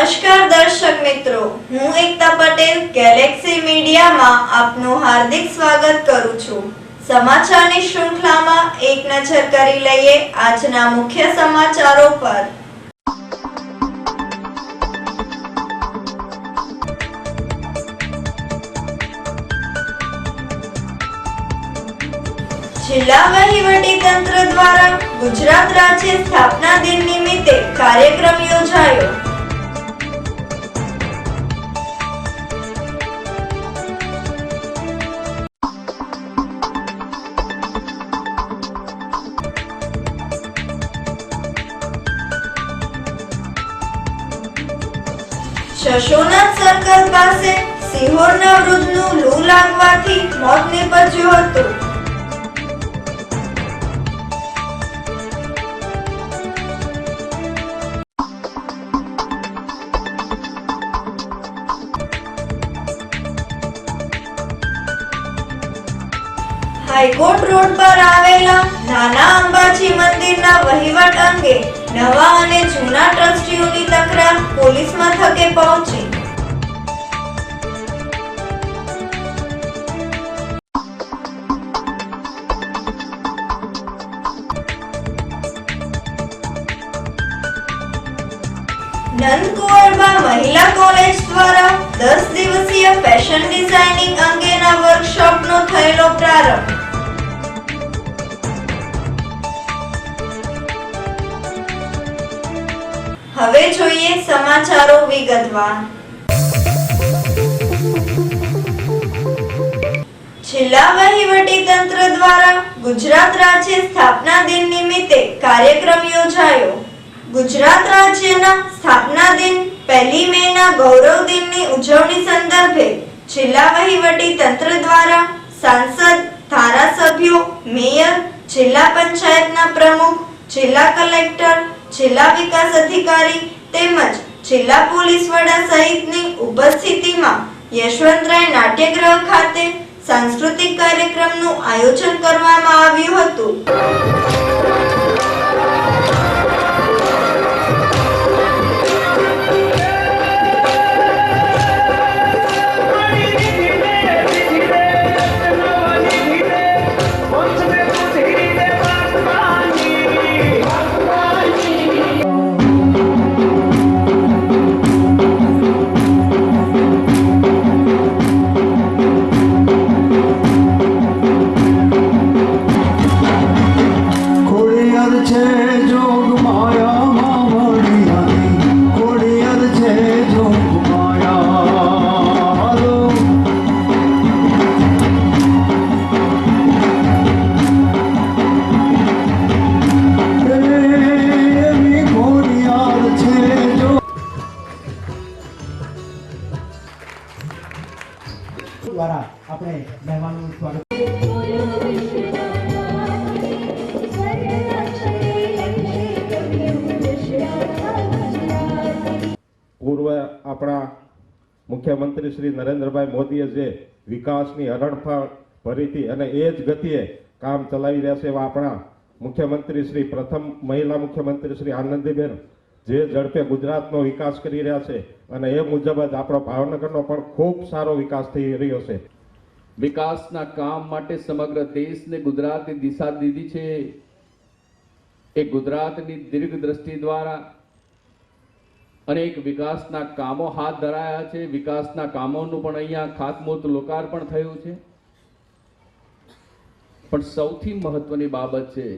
નમસ્કાર દર્શક મિત્રો, હું એકતા પટેલ ગેલેક્સી મીડિયામાં આપનું હાર્દિક સ્વાગત કરું છું। સમાચારની શૃંખલામાં એક નજર કરી લઈએ આજના મુખ્ય સમાચારો પર। જિલ્લા વહીવટી તંત્ર દ્વારા ગુજરાત રાજ્ય સ્થાપના દિન નિમિત્તે કાર્યક્રમ યોજાયો। શશોનાથ સર્કલ પાસે સિહોરના વૃદ્ધનું લૂ લાગવાથી મોત નીપજ્યું હતું। હાઈકોર્ટ રોડ પર આવેલા નાના અંબાજી મંદિરના વહીવટ અંગે નવા અને જૂના ટ્રસ્ટીઓની તકરાર પોલીસ મથકે પહોંચી। નંદકુંવરબા મહિલા કોલેજ દ્વારા 10 દિવસીય ફેશન ડિઝાઇનિંગ અંગેના વર્કશોપનો થયેલો પ્રારંભ। હવે જોઈએ સમાચારો વિગતવાર। જિલ્લા વહીવટી તંત્ર દ્વારા ગુજરાત રાજ્ય સ્થાપના દિન નિમિત્તે કાર્યક્રમ યોજાયો। ગુજરાત રાજ્યના સ્થાપના દિન 1 મેના ગૌરવ દિનની ઉજવણી સંદર્ભે જિલ્લા વહીવટી તંત્ર દ્વારા સાંસદ, ધારાસભ્યો, મેયર, જિલ્લા પંચાયતના પ્રમુખ, જિલ્લા કલેક્ટર, જિલ્લા વિકાસ અધિકારી તેમજ જિલ્લા પોલીસ વડા સહિતની ઉપસ્થિતિમાં યશવંતરાય નાટ્યગૃહ ખાતે સાંસ્કૃતિક કાર્યક્રમનું આયોજન કરવામાં આવ્યું હતું। દ્વારા આપણે મહેમાનોનું સ્વાગત પૂર્વ આપણા મુખ્યમંત્રી શ્રી નરેન્દ્રભાઈ મોદીએ જે વિકાસની હરણફાળ ભરીથી અને એ જ ગતિએ કામ ચલાવી રહ્યા છે એવા આપણા મુખ્યમંત્રી શ્રી પ્રથમ મહિલા મુખ્યમંત્રી શ્રી આનંદીબેન જે ઝડપે ગુજરાતનો વિકાસ કરી રહ્યા છે અને એ મુજબ જ આપણો ભાવનગરનો પણ ખૂબ સારો વિકાસ થઈ રહ્યો છે। વિકાસના કામ માટે સમગ્ર દેશને ગુજરાતે દિશા દીધી છે। એ ગુજરાતની દીર્ઘ દ્રષ્ટિ દ્વારા અનેક વિકાસના કામો હાથ ધરાયા છે। વિકાસના કામોનું પણ અહીંયા ખાતમુહૂર્ત લોકાર્પણ થયું છે। પણ સૌથી મહત્વની બાબત છે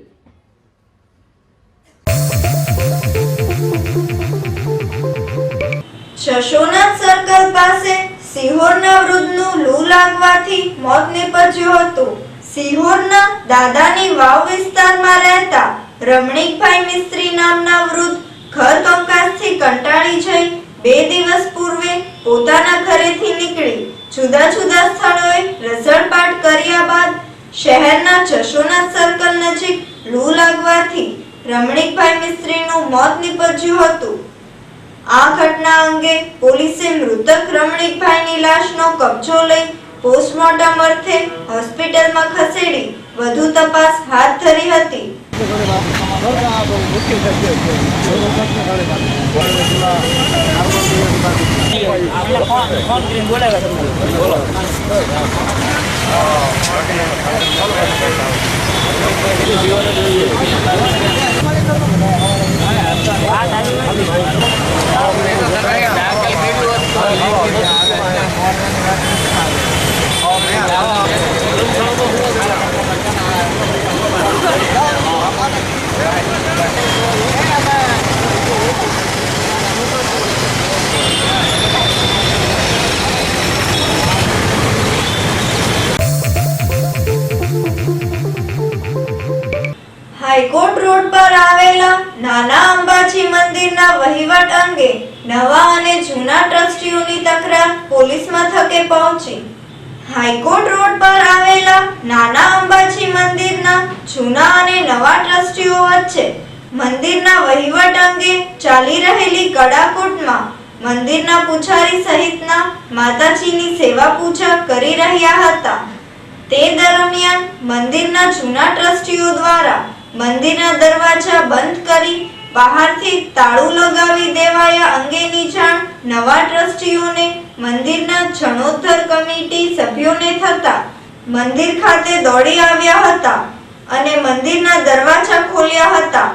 શશોનાથ સર્કલ પાસે સિહોરના વૃદ્ધનું લૂ લાગવાથી મોત નીપજ્યું હતું। સિહોરના દાદાની વાવ વિસ્તારમાં રહેતા રમણીકભાઈ મિસ્ત્રી નામના વૃદ્ધ ઘર કંકાસથી કંટાળી જઈ 2 દિવસ પૂર્વે પોતાના ઘરેથી નીકળી જુદા જુદા સ્થળોએ રઝળપાટ કર્યા બાદ શહેરના શશોનાથ સર્કલ નજીક લૂ લાગવાથી રમણીકભાઈ મિસ્ત્રીનું મોત નીપજ્યું હતું। આ ઘટના અંગે પોલીસે મૃતક રમણીકભાઈની લાશનો કબજો લઈ પોસ્ટમોર્ટમ અર્થે હોસ્પિટલમાં ખસેડી વધુ તપાસ હાથ ધરી હતી। હાઈકોર્ટ રોડ પર આવેલા નાના અંબાજી મંદિરના વહીવટ અંગે નવા અને જૂના ટ્રસ્ટીઓની તકરાર પોલીસ મથકે પહોંચી. હાઈકોર્ટ રોડ પર આવેલા નાના અંબાજી મંદિરના જૂના અને નવા ટ્રસ્ટીઓ વચ્ચે મંદિરના વહીવટ અંગે ચાલી રહેલી કડાકૂટમાં મંદિરના પૂજારી સહિતના માતાજીની સેવા પૂજા કરી રહ્યા હતા. તે દરમિયાન મંદિરના જૂના ટ્રસ્ટીઓ દ્વારા મંદિરના દરવાજા બંધ કરી બહારથી તાળું લગાવી દેવાયા અંગેની જાણ નવા ટ્રસ્ટીઓને મંદિરના જણોદ્ધાર કમિટી સભ્યોને થતા મંદિર ખાતે દોડી આવ્યા હતા અને મંદિરના દરવાજા ખોલ્યા હતા.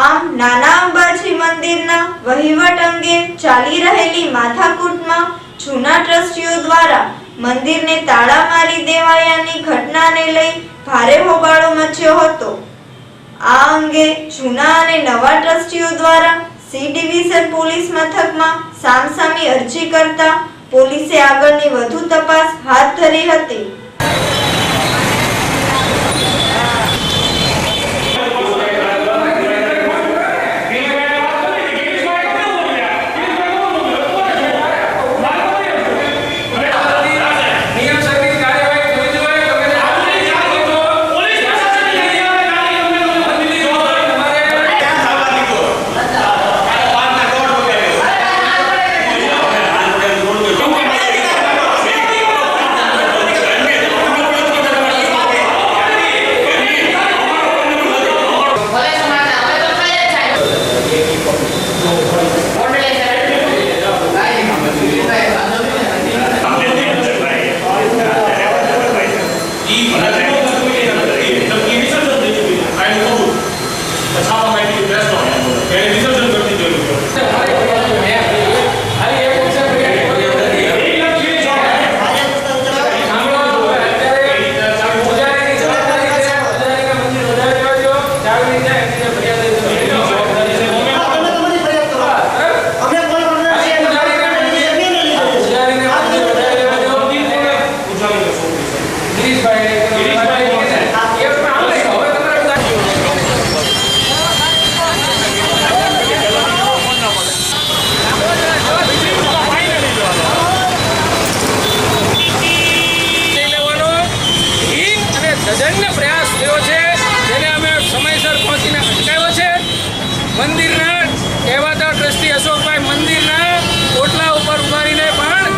આમ નાના અંબાજી મંદિરના વહીવટ અંગે ચાલી રહેલી માથાકૂટમાં જૂના ટ્રસ્ટીઓ દ્વારા મંદિરને તાળા મારી દેવાયાની ઘટનાને લઈ ભારે હોબાળો મચ્યો હતો. આ અંગે જૂના અને નવા ટ્રસ્ટીઓ દ્વારા સી ડિવિઝન પોલીસ મથકમાં સામસામી અરજી કરતા પોલીસે આગળની વધુ તપાસ હાથ ધરી હતી.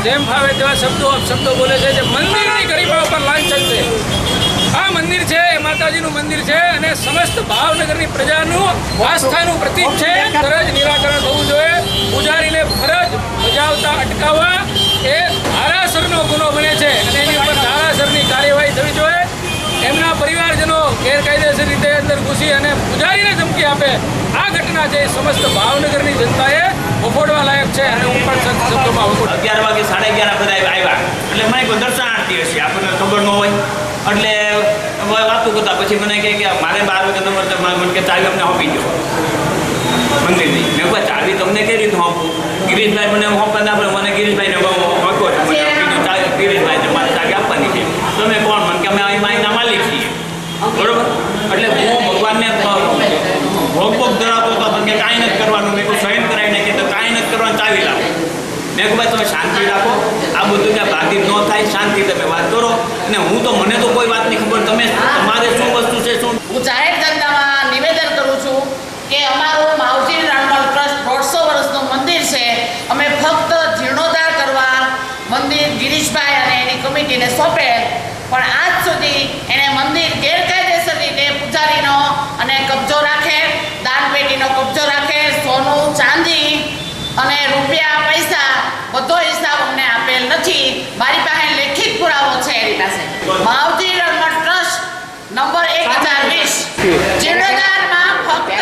જેમ ભાવે તેવા શબ્દો બોલે છે જે મંદિરની ગરિમા ઉપર લાંછન છે. આ મંદિર છે એ માતાજીનું મંદિર છે અને સમસ્ત ભાવનગરની પ્રજાનું આસ્થાનું પ્રતીક છે. ફરજ નિરાકરણ થવું જોઈએ. પૂજારીને ફરજ બજાવતા અટકાવવા એ ધારાસરનો ગુનો બને છે અને એની ઉપર ધારાસરની કાર્યવાહી થવી જોઈએ. એમના પરિવારજનો ગેરકાયદેસર રીતે અંદર ઘૂસી અને પૂજારીને ધમકી આપે આ ઘટના છે સમસ્ત ભાવનગરની જનતાએ વખોડવા લાયક છે અને હું પણ સખ્ત શબ્દોમાં વખોડ. 11 વાગે 11:30 બધા આવ્યા એટલે મને કોઈ દર્શન આરતી હશે આપણને ખબર ન હોય એટલે વાતો કરતા પછી મને કહે કે મારે 12 વાગે તમારે મને કે ચાવી અમને આપી દો મંદિરની. મેં કહ્યું ચાવી તમને કઈ રીતે આપું? ગિરીશભાઈ મને આપવા ના પડે. મને ગિરીશભાઈને વાંકો છે મને કીધું ચાવી ગિરીશભાઈને મારે ચાવી આપવાની છે. તમે કોણ? મને કે અમે અહીં માઈના માલિક છીએ. બરોબર. એટલે હું ભગવાનને ભોગ ધરાવતો હતો પણ કે કાંઈ નથી કરવાનું. મેં કહું સહન કરાવી નાખીએ તો કાંઈ નથી કરવાનું, ચાવી લાવો. મેં કહું ભાઈ તમે શાંતિ રાખો, આ બધું ત્યાં બાધિત ન થાય, શાંતિ તમે વાત કરો. અને હું તો મને તો કોઈ વાતની ખબર, તમે તમારે શું વસ્તુ છે શું. હું જાહેર જનતામાં નિવેદન કરું છું કે અમારું માવજી રાણમલ ટ્રસ્ટ 150 વર્ષનું મંદિર છે. અમે ફક્ત જીર્ણોદ્ધાર કરવા એનો કબજો રાખે, સોનું ચાંદી અને રૂપિયા પૈસા બધો હિસાબ અમને આપેલ નથી. મારી પાસે લેખિત પુરાવો છે એની પાસે. માવજી રમત ટ્રસ્ટ નંબર 1020 જીર્ણોદ્ધારમાં ફક્ત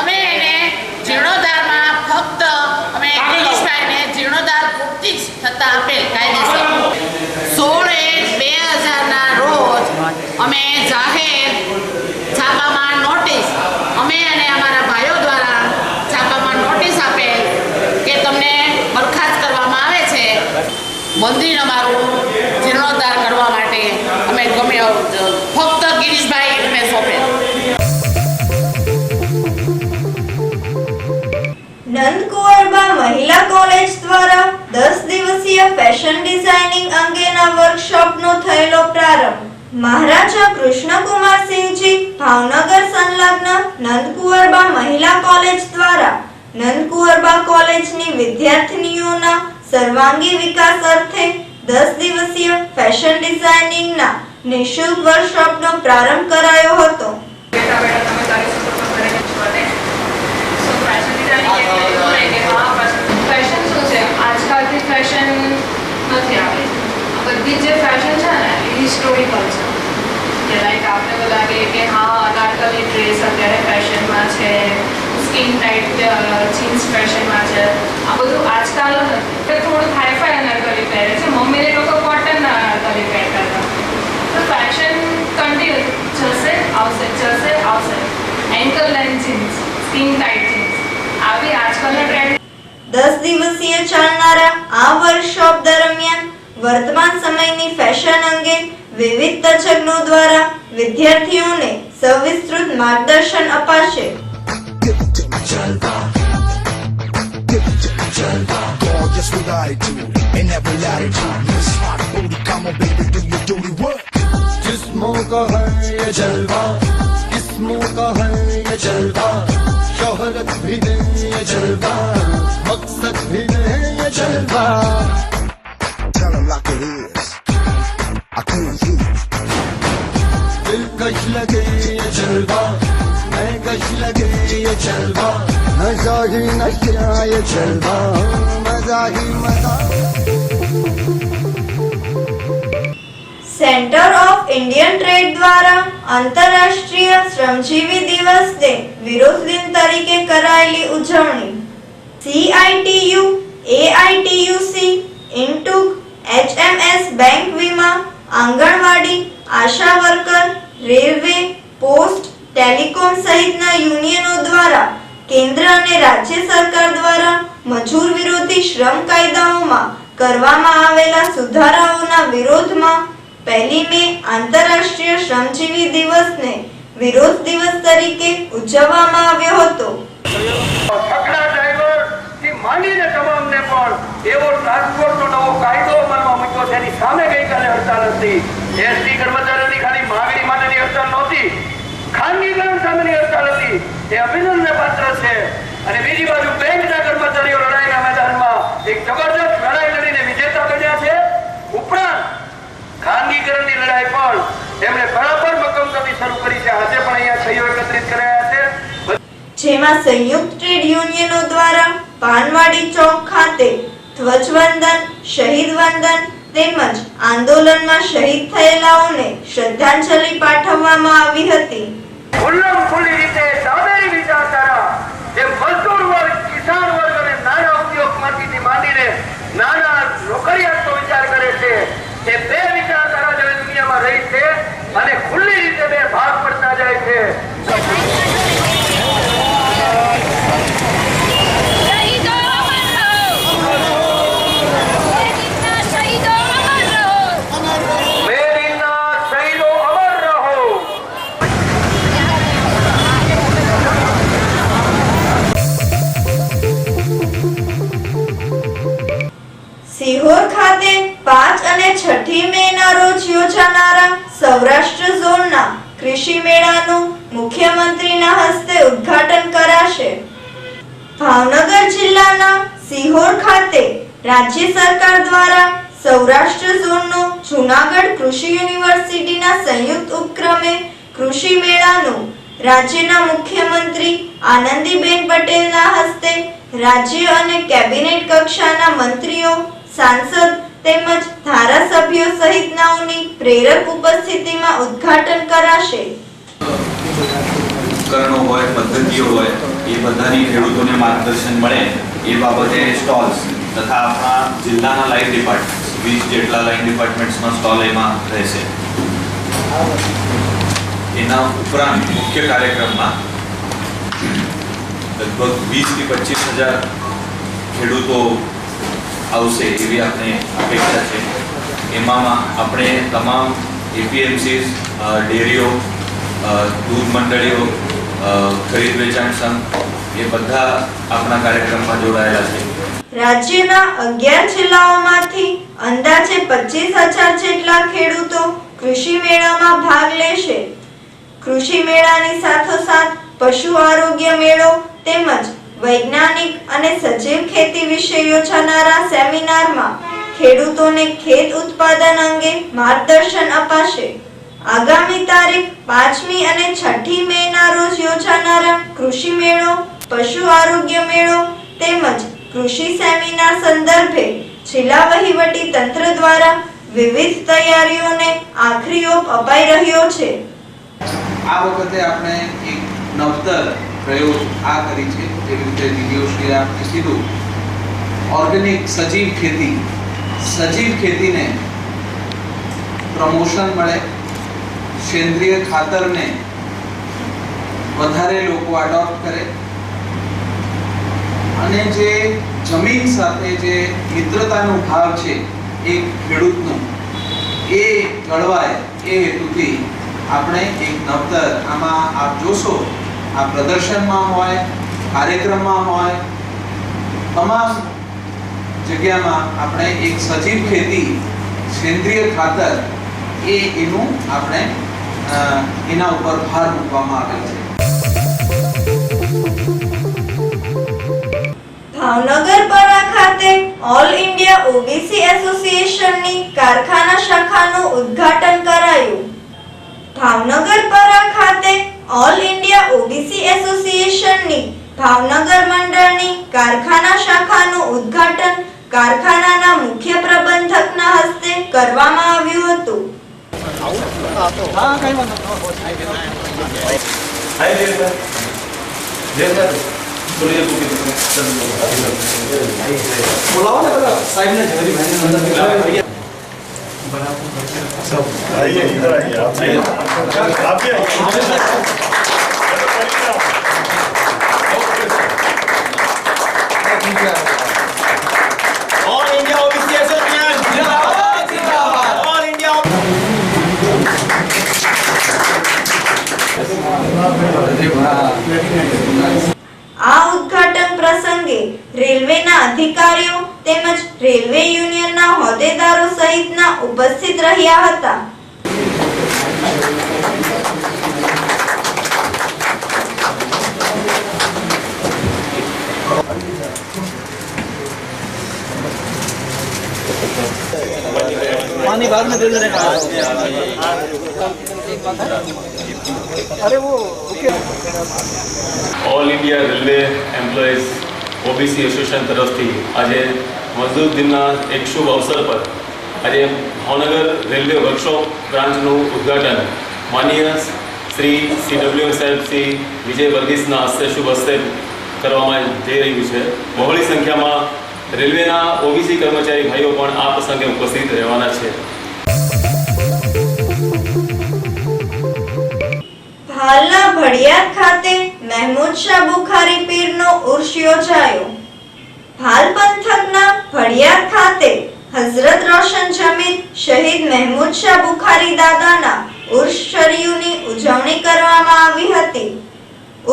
અમે એને જીર્ણોદ્ધારમાં ફક્ત અમે ગિરીશભાઈને જીર્ણોદ્ધાર પૂરતી જ થતા આપેલ કાયદેસર. 16/2/2000 ના રોજ અમે જાહેર છાપામાં નોટિસ અમે અને અમારા ભાઈઓ દ્વારા છાપામાં નોટિસ આપેલ કે તમને બરખાસ્ત કરવામાં આવે છે. મંદિર અમારું જીર્ણોદ્ધાર કરવા માટે અમે ગમે ફક્ત ગિરીશભાઈ અમે સોંપેલ. નંદકુંવરબા મહિલા કોલેજ દ્વારા 10 દિવસીય ફેશન ડિઝાઇનિંગ અંગેના વર્કશોપનો થયેલો પ્રારંભ. મહારાજા કૃષ્ણકુમારસિંહજી ભાવનગર સંલગ્ન નંદકુંવરબા મહિલા કોલેજ દ્વારા નંદકુંવરબા કોલેજની વિદ્યાર્થીનીઓના સર્વાંગી વિકાસ અર્થે 10 દિવસીય ફેશન ડિઝાઇનિંગના નિઃશુલ્ક વર્કશોપનો પ્રારંભ કરાયો હતો. ફેશન શું છે? આજકાલથી ફેશન નથી આવી. બધી જે ફેશન છે ને એ હિસ્ટોરિકલ છે. કે લાઈક આપણે તો લાગે કે હા અનારકલી ડ્રેસ અત્યારે ફેશનમાં છે, સ્કિન ટાઈટ જીન્સ ફેશનમાં છે. આ બધું આજકાલ નથી. થોડું હાઈફાઈ અનારકલી પહેરે છે. મમ્મીને લોકો કોટન અનારકલી પહેરતા હતા. તો ફેશન કન્ટિન્યુ જશે આવશે. Ankle length jeans, skin tight jeans આવી આજકાલનો ટ્રેન્ડ. 10 દિવસીય ચાલનારા આ વર્કશોપ દરમિયાન વર્તમાન સમયની ફેશન અંગે વિવિધ તજજ્ઞો દ્વારા વિદ્યાર્થીઓને સવિસ્તૃત માર્ગદર્શન અપાશે. जिस्मों का है ये जलवा, किस्मों का है ये जलवा, शोहरत भी नहीं ये जलवा, मकसद भी नहीं ये जलवा. Tell 'em like it is. I can't see. दिलकश लगे ये जलवा, मैं कश लगे ये जलवा, नशा ही नशा ये जलवा, मजा ही मजा. સેન્ટર ઓફ ઇન્ડિયન ટ્રેડ દ્વારા આંતરરાષ્ટ્રીય શ્રમજીવી દિવસને વિરોધ દિન તરીકે કરાયેલી ઉજવણી. CITU, AITUC, INTUC, HMS bank વીમા, આંગણવાડી, આશા વર્કર, રેલવે, પોસ્ટ, ટેલિકોમ સહિતના યુનિયનો દ્વારા કેન્દ્ર અને રાજ્ય સરકાર દ્વારા મજૂર વિરોધી શ્રમ કાયદાઓમાં કરવામાં આવેલા સુધારાઓના વિરોધમાં 1 મે આંતરરાષ્ટ્રીય શ્રમજીવી દિવસને વિરોધ દિવસ તરીકે ઉજવવામાં આવ્યો હતો. છકડા ડ્રાઈવરથી માંડીને તમામને પણ એવો ટ્રાન્સપોર્ટનો નવો કાયદો અમલમાં મૂક્યો છે. એની સામે ગઈકાલે હડતાલ હતી. એસટી કર્મચારીઓની ખાલી માંગણી માટેની હડતાલ નહોતી, ખાનગીકરણ સામેની હડતાલ હતી. એ અભિનંદનને પાત્ર છે. અને બીજી બાજુ બેંકના કર્મચારીઓ લડાઈના મેદાનમાં એક જબરજસ્ત લડાઈ લડીને વિજેતા બન્યા છે. ઉપરાંત ખાનગીકરણની લડાઈ પણ એમણે બરાબર મક્કમતાથી શરૂ કરી છે. આજે પણ અહીંયા સહીઓ એકત્રિત કરાયા છે. જેમાં સંયુક્ત ટ્રેડ યુનિયનો દ્વારા પાનવાડી ચોક ખાતે ધ્વજવંદન, શહીદ વંદન તેમજ આંદોલનમાં શહીદ થયેલાઓને શ્રદ્ધાંજલિ પાઠવવામાં આવી હતી. ખુલ્લી રીતે દાદાની વિચારધારા જે મજદૂર વર્ગ, કિસાન વર્ગ અને નાના ઉદ્યોગપતિથી માંડીને નાના નોકરિયાતનો વિચાર કરે છે, એ બે વિચારધારા જે દુનિયામાં રહી છે અને ખુલ્લી રીતે બે ભાગ પડતા જાય છે. સિહોર ખાતે 5 અને 6 મેના રોજ યોજાનારા સૌરાષ્ટ્ર ઝોનના કૃષિ મેળાનું મુખ્યમંત્રીના હસ્તે ઉદ્ઘાટન કરાશે. ભાવનગર જિલ્લાના સિહોર ખાતે રાજ્ય સરકાર દ્વારા સૌરાષ્ટ્ર ઝોનનો જૂનાગઢ કૃષિ યુનિવર્સિટીના સંયુક્ત ઉપક્રમે કૃષિ મેળાનું રાજ્યના મુખ્યમંત્રી આનંદીબેન પટેલના હસ્તે રાજ્ય અને કેબિનેટ કક્ષાના મંત્રીઓ, સાંસદ તેમજ ધારાસભ્યો સહિતનાઓની પ્રેરક ઉપસ્થિતિમાં ઉદ્ઘાટન કરાશે. ઉપકરણો હોય, પદ્ધતિઓ હોય, એ બધાની ખેડૂતોને માર્ગદર્શન મળે એ બાબતે સ્ટોલ્સ તથા આપણા જિલ્લાના લાઇન ડિપાર્ટમેન્ટ્સ 20 જેટલા લાઇન ડિપાર્ટમેન્ટ્સમાં સ્ટોલ એમાં રહેશે. એના ઉપરાંત મુખ્ય કાર્યક્રમમાં લગભગ 20 થી 25,000 ખેડૂતો આવશે એવી આપણે અપેક્ષા છે. એમાં આપણે તમામ એપીએમસીસ, ડેરીઓ, દૂધ મંડળીઓ, ખરીદ વેચાણ સંઘ એ બધા આપણા કાર્યક્રમમાં જોડાયેલા છે. રાજ્યના 11 જિલ્લાઓમાંથી અંદાજે 25,000 જેટલા ખેડૂતો કૃષિ મેળામાં ભાગ લેશે. કૃષિ મેળાની સાથોસાથ પશુ આરોગ્ય મેળો તેમજ વૈજ્ઞાનિક અને સજીવ ખેતી વિશે યોજાનારા સેમિનારમાં ખેડૂતોને ખેત ઉત્પાદન અંગે માર્ગદર્શન અપાશે. આગામી તારીખ 5મી અને 6મી મેના રોજ યોજાનારા કૃષિ મેળો, પશુ આરોગ્ય મેળો તેમજ કૃષિ સેમિનાર સંદર્ભે જિલ્લા વહીવટી તંત્ર દ્વારા વિવિધ તૈયારીઓને આખરી ઓપ અપાઈ રહ્યો છે. આ વખતે આપણે એક નવતર પ્રયોગ આ કરી છે. જેવી રીતે દીદીઓશ્રીએ આપણે કીધું, ઓર્ગેનિક સજીવ ખેતીને પ્રમોશન મળે, સેન્દ્રિય ખાતરને વધારે લોકો એડોપ્ટ કરે અને જે જમીન સાથે જે મિત્રતાનો ભાવ છે એક ખેડૂતનો એ જળવાય એ હેતુથી આપણે એક નવતર આમાં આપ જોશો, આ પ્રદર્શનમાં હોય, કાર્યક્રમમાં હોય, તમામ જગ્યામાં આપણે એક સજીવ ખેતી, સેન્દ્રિય ખાતર એનું આપણે એના ઉપર ભાર મૂકવામાં આવેલ છે. ભાવનગરપરા ખાતે ઓલ ઇન્ડિયા ઓબીસી એસોસિએશનની કારખાના શાખાનું ઉદ્ઘાટન કરાયું. ભાવનગરપરા ખાતે ઓલ ઇન્ડિયા ઓબીસી એસોસિએશનની ભાવનગર મંડળની કારખાના શાખાનું ઉદ્ઘાટન કારખાનાના મુખ્ય પ્રબંધકના હસ્તે કરવામાં આવ્યું હતું. આ ઉદ્ઘાટન પ્રસંગે રેલવેના અધિકારીઓ તેમજ રેલવે યુનિયનના હોદ્દેદારો સહિતના ઉપસ્થિત રહ્યા હતા. पानी बाद में दे देना. अरे वो all India railway employees OBC association તરફથી આજે મજદૂર દિનના એક શુભ અવસર પર આજે ભાવનગર રેલવે વર્કશોપ બ્રાન્ચનું ઉદ્ઘાટન માનનીય શ્રી CWM સાહેબ શ્રી વિજય વર્ગીસના હસ્તે શુભ હસ્તે કરવામાં જઈ રહ્યું છે. બહોળી સંખ્યામાં રેલવેના ઓબીસી કર્મચારી ભાઈઓ પણ આ પ્રસંગે ઉપસ્થિત રહેવાના છે. હાલના ભડિયાદ ખાતે મહેમૂદ શાહ બુખારી પીરનો ઉર્ષ યોજાયો. હાલ પંથકના ભડિયાદ ખાતે હઝરત રોશન જમીન શહીદ મહેમૂદ શાહ બુખારી દાદાના ઉર્ષ શરીયુની ઉજવણી કરવામાં આવી હતી.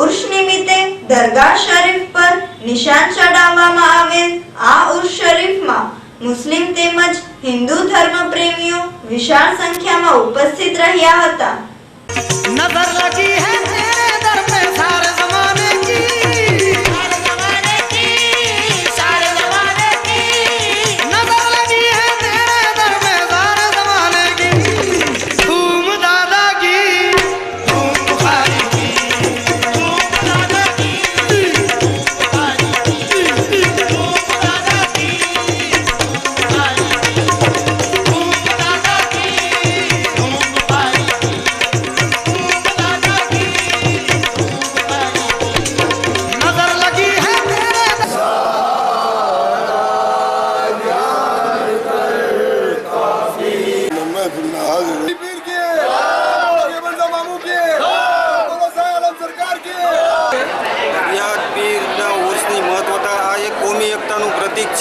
ઉર્ષ નિમિત્તે દરગાહ શરીફ પર નિશાન ચડાવવામાં આવેલ આ ઉર્ષ શરીફમાં મુસ્લિમ તેમજ હિન્દુ ધર્મ પ્રેમીઓ વિશાળ સંખ્યામાં ઉપસ્થિત રહ્યા હતા. नजर लगी है तेरे दर पे सारे जमाने की, सारे जमाने की, सारे जमाने की नजर लगी है तेरे दर पे सारे जमाने की. धूम दादा की, धूम बुखारी की,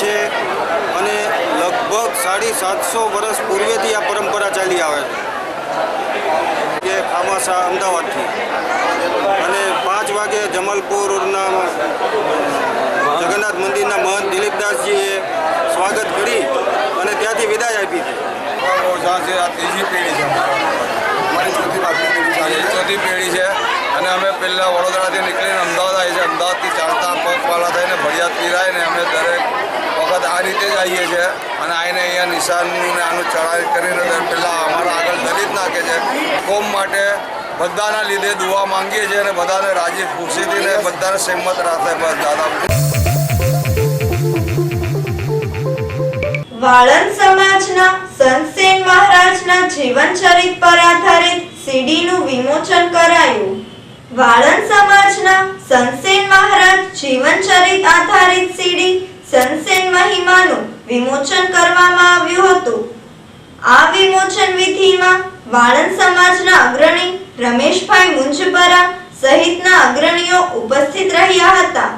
છે અને લગભગ 750 વર્ષ પૂર્વેથી આ પરંપરા ચાલી આવે છે કે ખામાસા અમદાવાદથી અને 5 વાગે જમાલપુરના જગન્નાથ મંદિરના મહંત દિલીપદાસજીએ સ્વાગત કરી અને ત્યાંથી વિદાય આપી છે. આ ત્રીજી પેઢી છે અમારી ચોથી પેઢી છે અને અમે પહેલાં વડોદરાથી નીકળીને અમદાવાદ આવી છે. અમદાવાદથી ચાલતા પગપાળા થઈને ભડિયાદ પીરાઈને અમે દરેક વખત આ રીતે જ આવીએ છીએ અને આવીને અહીંયા નિશાનનું ને આનું ચડાવી કરીને પહેલાં અમારા આગળ દલિત નાખે છે. કોમ માટે બધાના લીધે દુઆ માંગીએ છીએ અને બધાને રાજી ખુશીથી ને બધાને સહેમત રાખે. બસ દાદા. વાળંદ સમાજના સંતસેન મહારાજના જીવનચરિત પર આધારિત સીડીનું વિમોચન કરાયું. વાળંદ સમાજના સંતસેન મહારાજ જીવનચરિત આધારિત સીડી સંતસેન મહિમાનું વિમોચન કરવામાં આવ્યું હતું. આ વિમોચન વિધિમાં વાળંદ સમાજના અગ્રણી રમેશભાઈ મુંજપરા સહિતના અગ્રણીઓ ઉપસ્થિત રહ્યા હતા.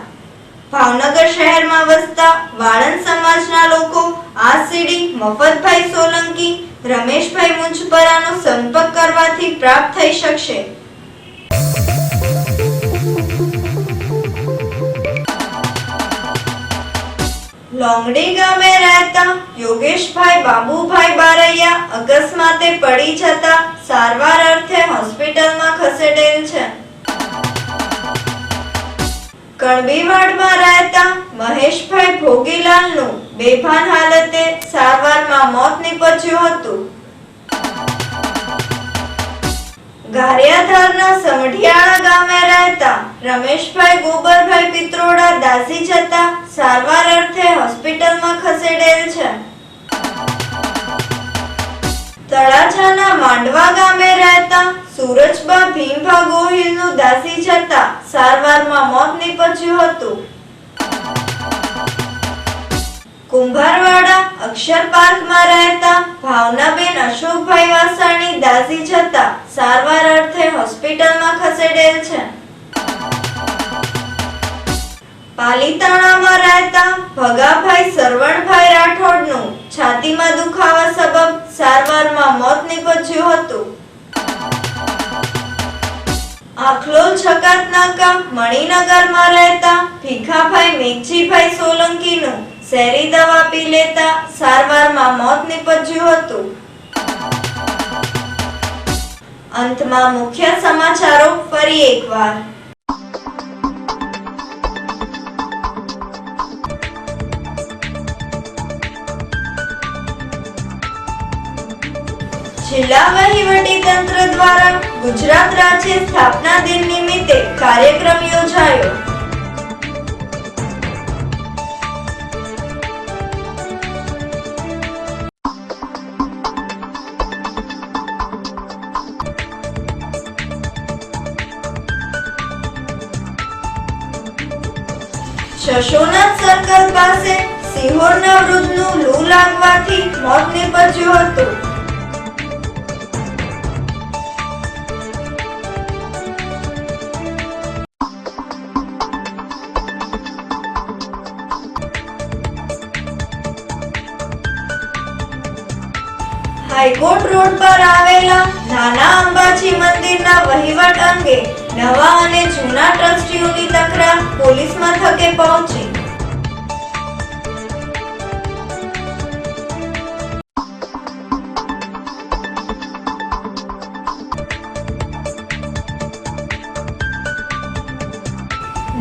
ભાવનગર શહેરમાં વસતા વાળંદ સમાજના લોકો આ સીડી મફતભાઈ સોલંકી, રમેશભાઈ મુંજપરાનો સંપર્ક કરવાથી પ્રાપ્ત થઈ શકશે. લોંગડી ગામે રહેતા યોગેશભાઈ બાબુભાઈ બારૈયા અકસ્માતે પડી જતા સારવાર અર્થે હોસ્પિટલમાં ખસેડેલ છે. કણબીવાડમાં રહેતા મહેશભાઈ ભોગીલાલનું બેભાન હાલતે સારવારમાં મોત નીપજ્યું હતું. ગારિયાધારના સમઢિયાળા ગામે રહેતા રમેશભાઈ ગોબરભાઈ પિત્રોડા દાઝી જતા સારવાર અર્થે હોસ્પિટલમાં ખસેડેલ છે. તળાજાના માંડવા ગામે રહેતા સુરજબા ભીમભા ગોહિલનું દાઝી જતા સારવારમાં મોત નીપજ્યું હતું. કુંભારવાડા અક્ષર પાર્કમાં રહેતા ભાવનાબેન અશોકભાઈ વાસાણી દાઝી જતા સારવાર અર્થે હોસ્પિટલમાં ખસેડેલ છે. પાલીતાણામાં રહેતા ભગાભાઈ સરવણભાઈ રાઠોડનું છાતીમાં દુખાવા સબબ સારવારમાં મોત નીપજ્યું હતું. આખલોલ છકાતનાકા મણિનગરમાં રહેતા ભીખાભાઈ મેઘજીભાઈ સોલંકીનું શેરી દવા પી લેતા સારવારમાં મોત નીપજ્યું હતું. અંતમાં મુખ્ય સમાચારો ફરી એકવાર. જિલ્લા વહીવટી તંત્ર દ્વારા ગુજરાત રાજ્ય સ્થાપના દિન નિમિત્તે કાર્યક્રમ યોજાયો. શશોનાથ સર્કલ પાસે સિહોરના વૃદ્ધનું લૂ લાગવાથી મોત નીપજ્યું હતું. હાઈકોર્ટ રોડ પર આવેલા નાના અંબાજી મંદિરના વહીવટ અંગે નવા અને જૂના ટ્રસ્ટીઓની તકરાર પોલીસ મથકે પહોંચી.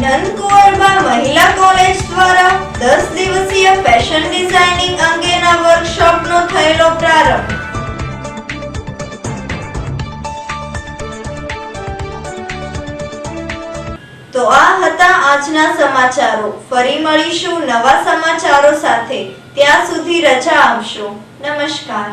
નંદકુંવરબા મહિલા કોલેજ દ્વારા 10 દિવસીય ફેશન ડિઝાઇનિંગ અંગેના વર્કશોપનો થયેલો પ્રારંભ. તો આ હતા આજના સમાચારો. ફરી મળીશું નવા સમાચારો સાથે. ત્યાં સુધી રજા આપશો. નમસ્કાર.